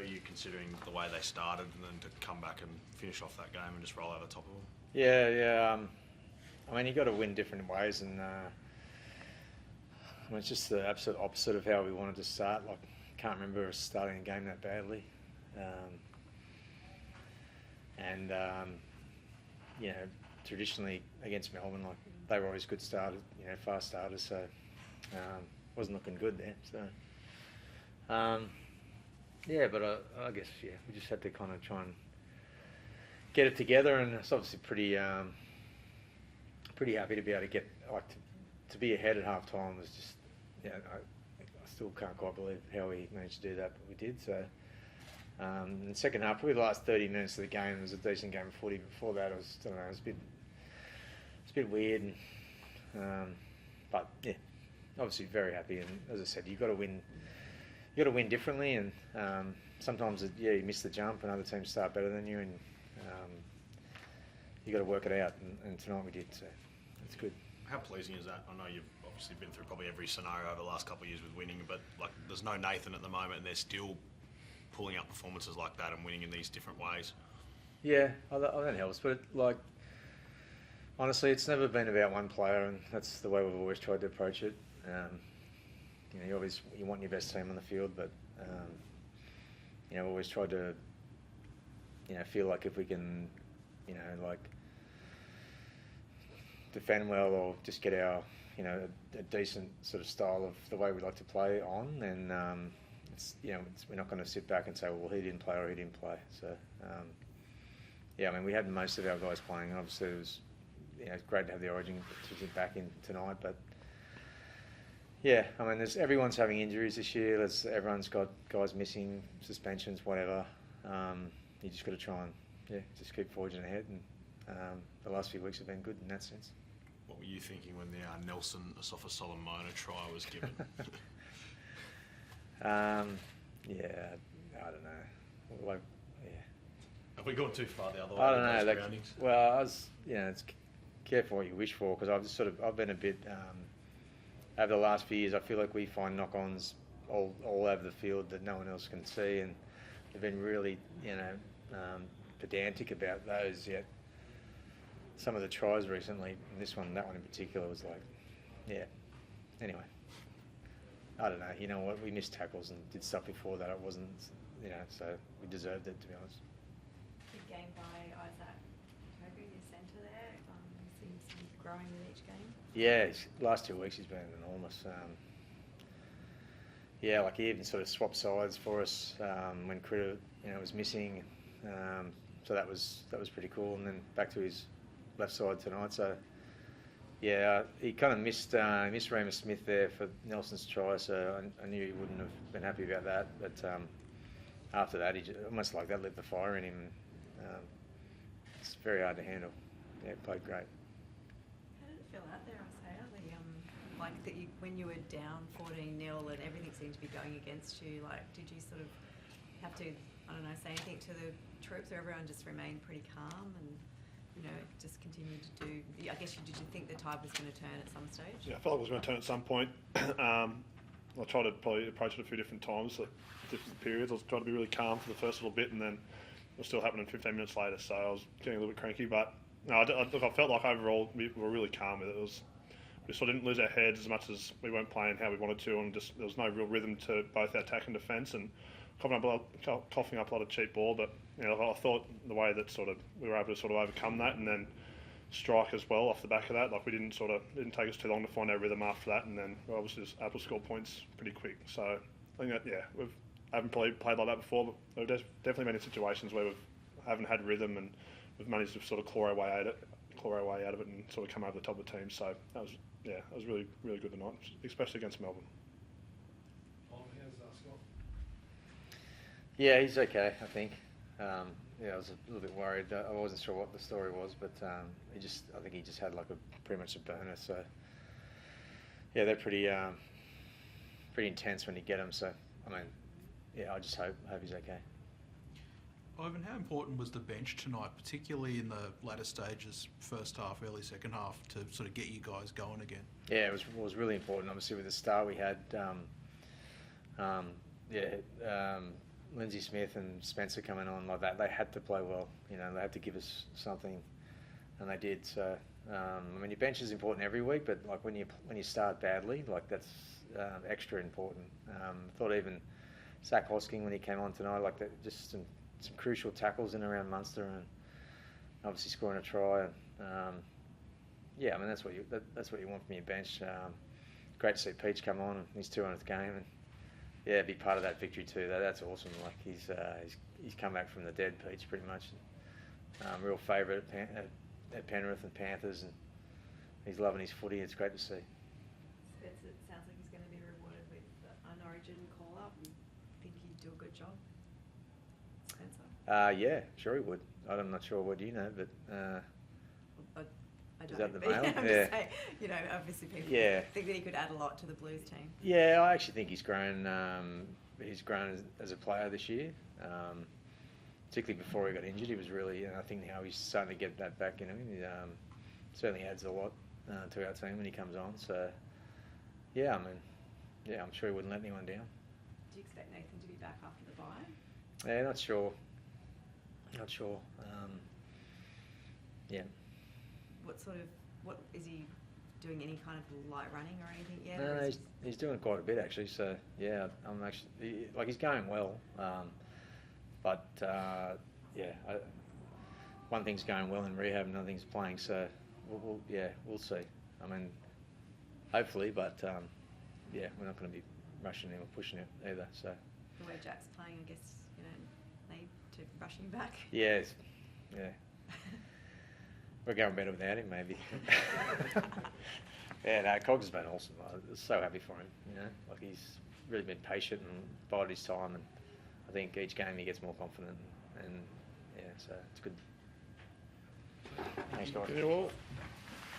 are you considering the way they started and then to come back and finish off that game and just roll over the top of them? Yeah. I mean, you got to win different ways, and it's just the absolute opposite of how we wanted to start. Like, can't remember us starting a game that badly, traditionally against Melbourne, like they were always good starters, fast starters. So wasn't looking good there. So but I guess we just had to kind of try and get it together, and it's obviously pretty happy to be able to get to be ahead at half time was just I still can't quite believe how we managed to do that, but we did. So in the second half, probably the last 30 minutes of the game, it was a decent game of footy. Before that, it was a bit weird, but yeah, obviously very happy. And as I said, you've got to win. You got to win differently, and sometimes you miss the jump, and other teams start better than you, and you got to work it out. And tonight we did, so that's good. How pleasing is that? I know you've obviously been through probably every scenario over the last couple of years with winning, but like there's no Nathan at the moment, and they're still pulling out performances like that and winning in these different ways. Yeah, that helps. But honestly, it's never been about one player, and that's the way we've always tried to approach it. You want your best team on the field, but we always tried to feel like if we can defend well or just get our a decent sort of style of the way we like to play on, then we're not going to sit back and say, well, he didn't play or he didn't play. So we had most of our guys playing, and obviously it was it's great to have the Origin to get back in tonight, but everyone's having injuries this year. Everyone's got guys missing, suspensions, whatever. You just got to try and just keep forging ahead, and the last few weeks have been good in that sense. What were you thinking when the Nelson Isaah Solomona try was given? I don't know. Have we gone too far the other way? I don't know. It's careful what you wish for, because I've been a bit over the last few years. I feel like we find knock-ons all over the field that no one else can see, and they've been really pedantic about those. Yet some of the tries recently, and that one in particular, was anyway. I don't know. You know what? We missed tackles and did stuff before that. It wasn't, so we deserved it, to be honest. Good game by Isaah Yeo, your centre there. He seems to be growing with each game. Yeah, last 2 weeks he's been enormous. He even sort of swapped sides for us when Critter, was missing. So that was pretty cool. And then back to his left side tonight. So he kind of missed Remus Smith there for Nelson's try. So I knew he wouldn't have been happy about that. But after that, he just, almost like that lit the fire in him. It's very hard to handle. Yeah, played great. How did it feel out there, Isaah? When you were down 14-0 and everything seemed to be going against you, did you sort of have to, say anything to the troops, or everyone just remained pretty calm and, just continued to do, I guess, did you think the tide was going to turn at some stage? Yeah, I felt like it was going to turn at some point. I tried to probably approach it a few different times at different periods. I was trying to be really calm for the first little bit, and then it was still happening 15 minutes later, so I was getting a little bit cranky. But no, I felt like overall we were really calm with it. We sort of didn't lose our heads as much as we weren't playing how we wanted to, and just there was no real rhythm to both our attack and defence, and coughing up a lot of cheap ball. But I thought the way that we were able to overcome that, and then strike as well off the back of that. Didn't take us too long to find our rhythm after that, and then we obviously just able to score points pretty quick. So I think that we haven't played like that before, but there's definitely been in situations where we haven't had rhythm, and we've managed to claw our way out of it, and come over the top of the team. So that was really, really good tonight, especially against Melbourne. Yeah, he's okay, I think. I was a little bit worried. I wasn't sure what the story was, but I think he just had pretty much a burner. So they're pretty intense when you get them. So I just hope he's okay. Ivan, how important was the bench tonight, particularly in the latter stages, first half, early second half, to sort of get you guys going again? Yeah, it was really important. Obviously, with the start we had, Lindsay Smith and Spencer coming on like that, they had to play well. You know, they had to give us something, and they did. So, I mean, your bench is important every week, but like when you start badly, like that's extra important. I thought even Zach Hosking when he came on tonight, like that, just some crucial tackles in around Munster and obviously scoring a try. And yeah, I mean that's what you want from your bench. Great to see Peach come on in his 200th game and yeah, be part of that victory too. That's awesome. Like he's come back from the dead, Peach, pretty much. Real favourite at Penrith and Panthers, and he's loving his footy. It's great to see. Spencer, it sounds like he's going to be rewarded with an Origin call up. You think he'd do a good job, Spencer? Yeah, sure he would. I'm not sure what you know, but I don't is that know, the but mail? I'm Yeah. just saying, you know, obviously people think that he could add a lot to the Blues team. Yeah, I actually think he's grown. He's grown as a player this year. Particularly before he got injured, he was really. I think now he's starting to get that back in him. He certainly adds a lot to our team when he comes on. So, yeah, I mean, yeah, I'm sure he wouldn't let anyone down. Do you expect Nathan to be back after the bye? Yeah, not sure. Not sure. Yeah. What is he doing? Any kind of light running or anything yet? No, or is he's doing quite a bit actually. So yeah, I'm actually like he's going well. But one thing's going well in rehab, another thing's playing. So we'll see. I mean, hopefully, but yeah, we're not going to be rushing him or pushing it either. So the way Jack's playing, I guess you know, need to rush him back. yeah. We're going better without him, maybe. Yeah, no, Cogs has been awesome. I was so happy for him. You know, like he's really been patient and bided his time, and I think each game he gets more confident. And yeah, so it's good. Thanks, guys. Yeah, well,